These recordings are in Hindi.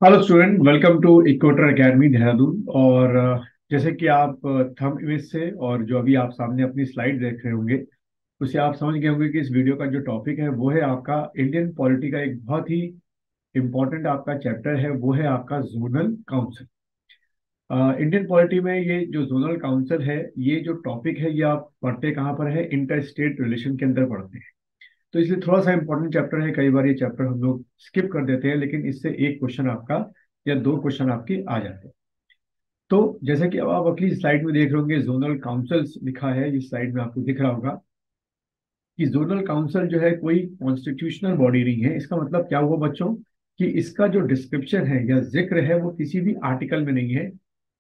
Hello student, welcome to Equator Academy Dehradun. और जैसे कि आप थंब इमेज से और जो अभी आप सामने अपनी स्लाइड देख रहे होंगे उससे आप समझ गए होंगे कि इस वीडियो का जो टॉपिक है वो है आपका इंडियन पॉलिटी का एक बहुत ही इम्पोर्टेंट आपका चैप्टर है, वो है आपका जोनल काउंसिल। इंडियन पॉलिटी में ये जो जोनल काउंसिल है, ये जो टॉपिक है, ये आप पढ़ते कहाँ पर है? इंटर स्टेट रिलेशन के अंदर पढ़ते हैं। तो इसलिए थोड़ा सा इंपॉर्टेंट चैप्टर है। कई बार ये चैप्टर हम लोग स्किप कर देते हैं, लेकिन इससे एक क्वेश्चन आपका या दो क्वेश्चन आपके आ जाते हैं। तो जैसे कि अब आप अगली स्लाइड में देख रहे होंगे, जोनल काउंसिल्स लिखा है। इस स्लाइड में आपको दिख रहा होगा कि जोनल काउंसिल जो है कोई कॉन्स्टिट्यूशनल बॉडी नहीं है। इसका मतलब क्या हुआ बच्चों, कि इसका जो डिस्क्रिप्शन है या जिक्र है वो किसी भी आर्टिकल में नहीं है।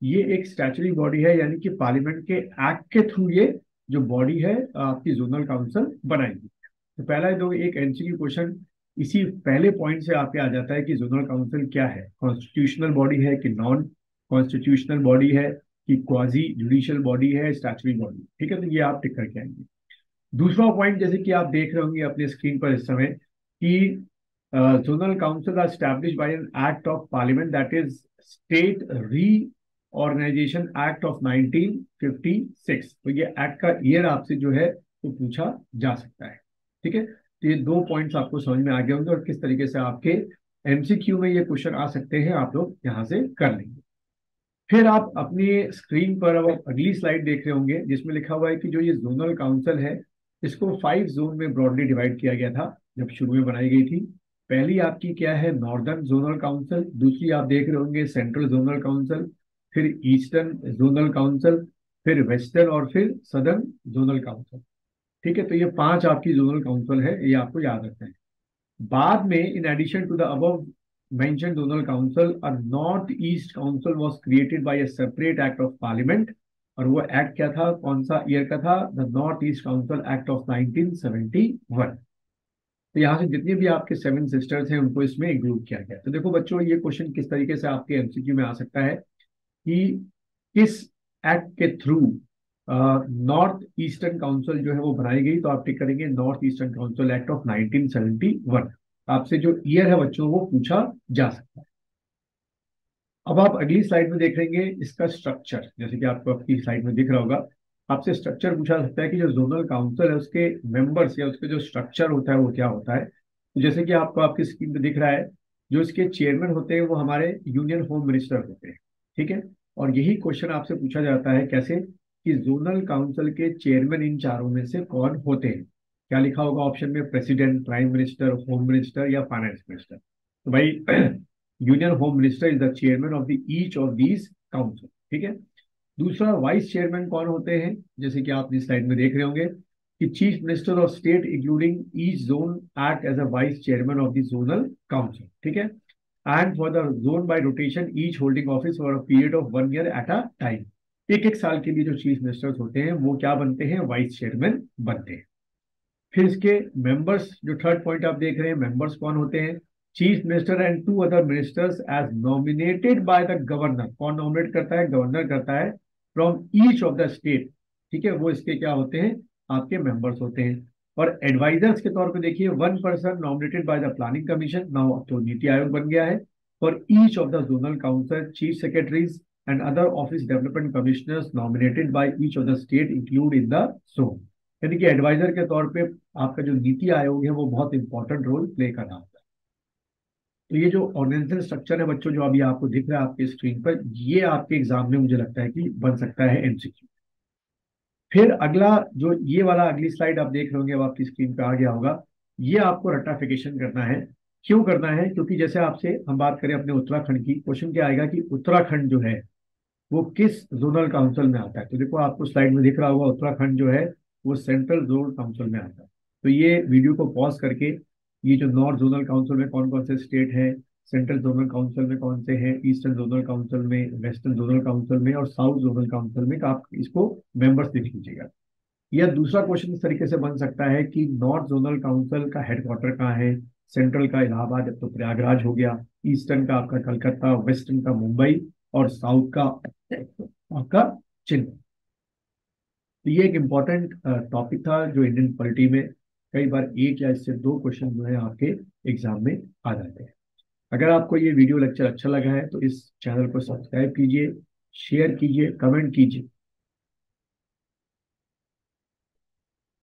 ये एक स्टैचुटरी बॉडी है, यानी कि पार्लियामेंट के एक्ट के थ्रू ये जो बॉडी है आपकी जोनल काउंसिल बनाएगी। तो पहला दो एक एमसीक्यू क्वेश्चन इसी पहले पॉइंट से आपके आ जाता है कि जोनल काउंसिल क्या है, कॉन्स्टिट्यूशनल बॉडी है कि नॉन कॉन्स्टिट्यूशनल बॉडी है, कि क्वाजी जुडिशियल बॉडी है, स्टैचुटरी बॉडी। ठीक है, तो ये आप टिक करके आएंगे। दूसरा पॉइंट, जैसे कि आप देख रहे होंगे अपने स्क्रीन पर इस समय, कि zonal council are establish by an act of parliament, that is state reorganisation act of 1956। तो ये एक्ट का ईयर आपसे जो है वो पूछा जा सकता है। ठीक है, तो ये दो पॉइंट्स आपको समझ में आ गए होंगे और किस तरीके से आपके एमसीक्यू में ये क्वेश्चन आ सकते हैं, आप लोग यहाँ से कर लेंगे। फिर आप अपनी स्क्रीन पर अब आप अगली स्लाइड देख रहे होंगे जिसमें लिखा हुआ है कि जो ये जोनल काउंसिल है इसको 5 जोन में ब्रॉडली डिवाइड किया गया था जब शुरू में बनाई गई थी। पहली आपकी क्या है? Northern zonal council. दूसरी आप देख रहे होंगे सेंट्रल जोनल काउंसिल। फिर ईस्टर्न जोनल काउंसिल। फिर वेस्टर्न और फिर सदर्न जोनल काउंसिल। ठीक है, तो ये 5 आपकी जोनल काउंसिल है, ये आपको याद रखना है। बाद में in addition to the above mentioned zonal council, a north east council was created by a separate act of parliament। और वो एक्ट क्या था, कौन सा ईयर का था? The north east council act of 1971। तो यहाँ से जितने भी आपके 7 सिस्टर्स हैं उनको इसमें इंक्लूड किया गया। तो देखो बच्चों, ये क्वेश्चन किस तरीके से आपके एमसीक्यू में आ सकता है कि किस एक्ट के थ्रू नॉर्थ ईस्टर्न काउंसिल जो है वो बनाई गई। तो आप टिक करेंगे north eastern council act of 1971। आपसे जो ईयर है बच्चों वो पूछा जा सकता है। अब आप अगली स्लाइड में देख लेंगे इसका स्ट्रक्चर, जैसे कि आपको आपकी स्लाइड में दिख रहा होगा। आपसे स्ट्रक्चर पूछा सकता है कि जो जोनल काउंसिल है उसके मेंबर्स या उसके जो स्ट्रक्चर होता है वो क्या होता है। तो जैसे कि आपको आपकी स्क्रीन पे दिख रहा है, जो इसके चेयरमैन होते हैं वो हमारे यूनियन होम मिनिस्टर होते हैं। ठीक है, और यही क्वेश्चन आपसे पूछा जाता है कैसे, कि जोनल काउंसिल के चेयरमैन इन चारों में से कौन होते हैं। क्या लिखा होगा ऑप्शन में? President, prime minister, home minister या फाइनेंस मिनिस्टर। तो भाई union home minister is the chairman of the each of these council. ठीक है। दूसरा, वाइस चेयरमैन कौन होते हैं? जैसे कि आप इस स्लाइड में देख रहे होंगे कि chief minister of state including each zone act as a vice chairman of the zonal council. ठीक है, and for the zone by rotation each holding office for a period of 1 year at a time. एक एक साल के लिए जो चीफ मिनिस्टर्स होते हैं वो क्या बनते हैं? वाइस चेयरमैन बनते हैं। फिर इसके मेंबर्स, जो थर्ड पॉइंट आप देख रहे हैं, मेंबर्स कौन होते हैं? Chief minister and 2 other ministers as nominated by the governor. कौन नॉमिनेट करता है? गवर्नर करता है। From each of the state. ठीक है, वो इसके क्या होते हैं? आपके मेंबर्स होते हैं। और एडवाइजर्स के तौर पे देखिए, 1 person nominated by the planning commission, now अब तो नीति आयोग बन गया है। For each of the zonal council chief secretaries and other office development commissioners nominated by each of the state include in the zone. यानी कि एडवाइजर के तौर पे आपका जो नीति आयोग है वो बहुत इंपॉर्टेंट रोल प्ले कर रहा होता है। तो ये जो ऑर्गेनाइजेशन स्ट्रक्चर है बच्चों, जो अभी आपको दिख रहा है आपके स्क्रीन पर, ये आपके एग्जाम में मुझे लगता है कि बन सकता है एमसीक्यू। फिर अगला, जो ये वाला अगली स्लाइड आप देख रहे होंगे, अब आपकी स्क्रीन पे आ गया होगा। ये आपको रट्टाफिकेशन करना है। क्यों करना है? क्योंकि जैसे आपसे हम बात करें अपने उत्तराखंड की, क्वेश्चन क्या आएगा कि उत्तराखंड जो है वो किस जोनल काउंसिल में आता है। तो देखो आपको स्लाइड में दिख रहा होगा, उत्तराखंड जो है वो सेंट्रल जोनल काउंसिल में आता है। तो ये वीडियो को पॉज करके, ये जो नॉर्थ जोनल काउंसिल में कौन कौन से स्टेट है, सेंट्रल जोनल काउंसिल में कौन से हैं, ईस्टर्न जोनल काउंसिल में, वेस्टर्न जोनल काउंसिल में और साउथ जोनल काउंसिल में, तो आप इसको मेंबर्स लिख लीजिएगा। या दूसरा क्वेश्चन इस तरीके से बन सकता है कि नॉर्थ जोनल काउंसिल का हेडक्वार्टर कहाँ है? सेंट्रल का इलाहाबाद, अब तो प्रयागराज हो गया। ईस्टर्न का आपका कलकत्ता, वेस्टर्न का मुंबई और साउथ का आपका चेन्नई। तो ये एक इम्पॉर्टेंट टॉपिक था जो इंडियन पॉलिटी में कई बार एक या इससे दो क्वेश्चन जो है आपके एग्जाम में आ जाते हैं। अगर आपको ये वीडियो लेक्चर अच्छा लगा है तो इस चैनल को सब्सक्राइब कीजिए, शेयर कीजिए, कमेंट कीजिए।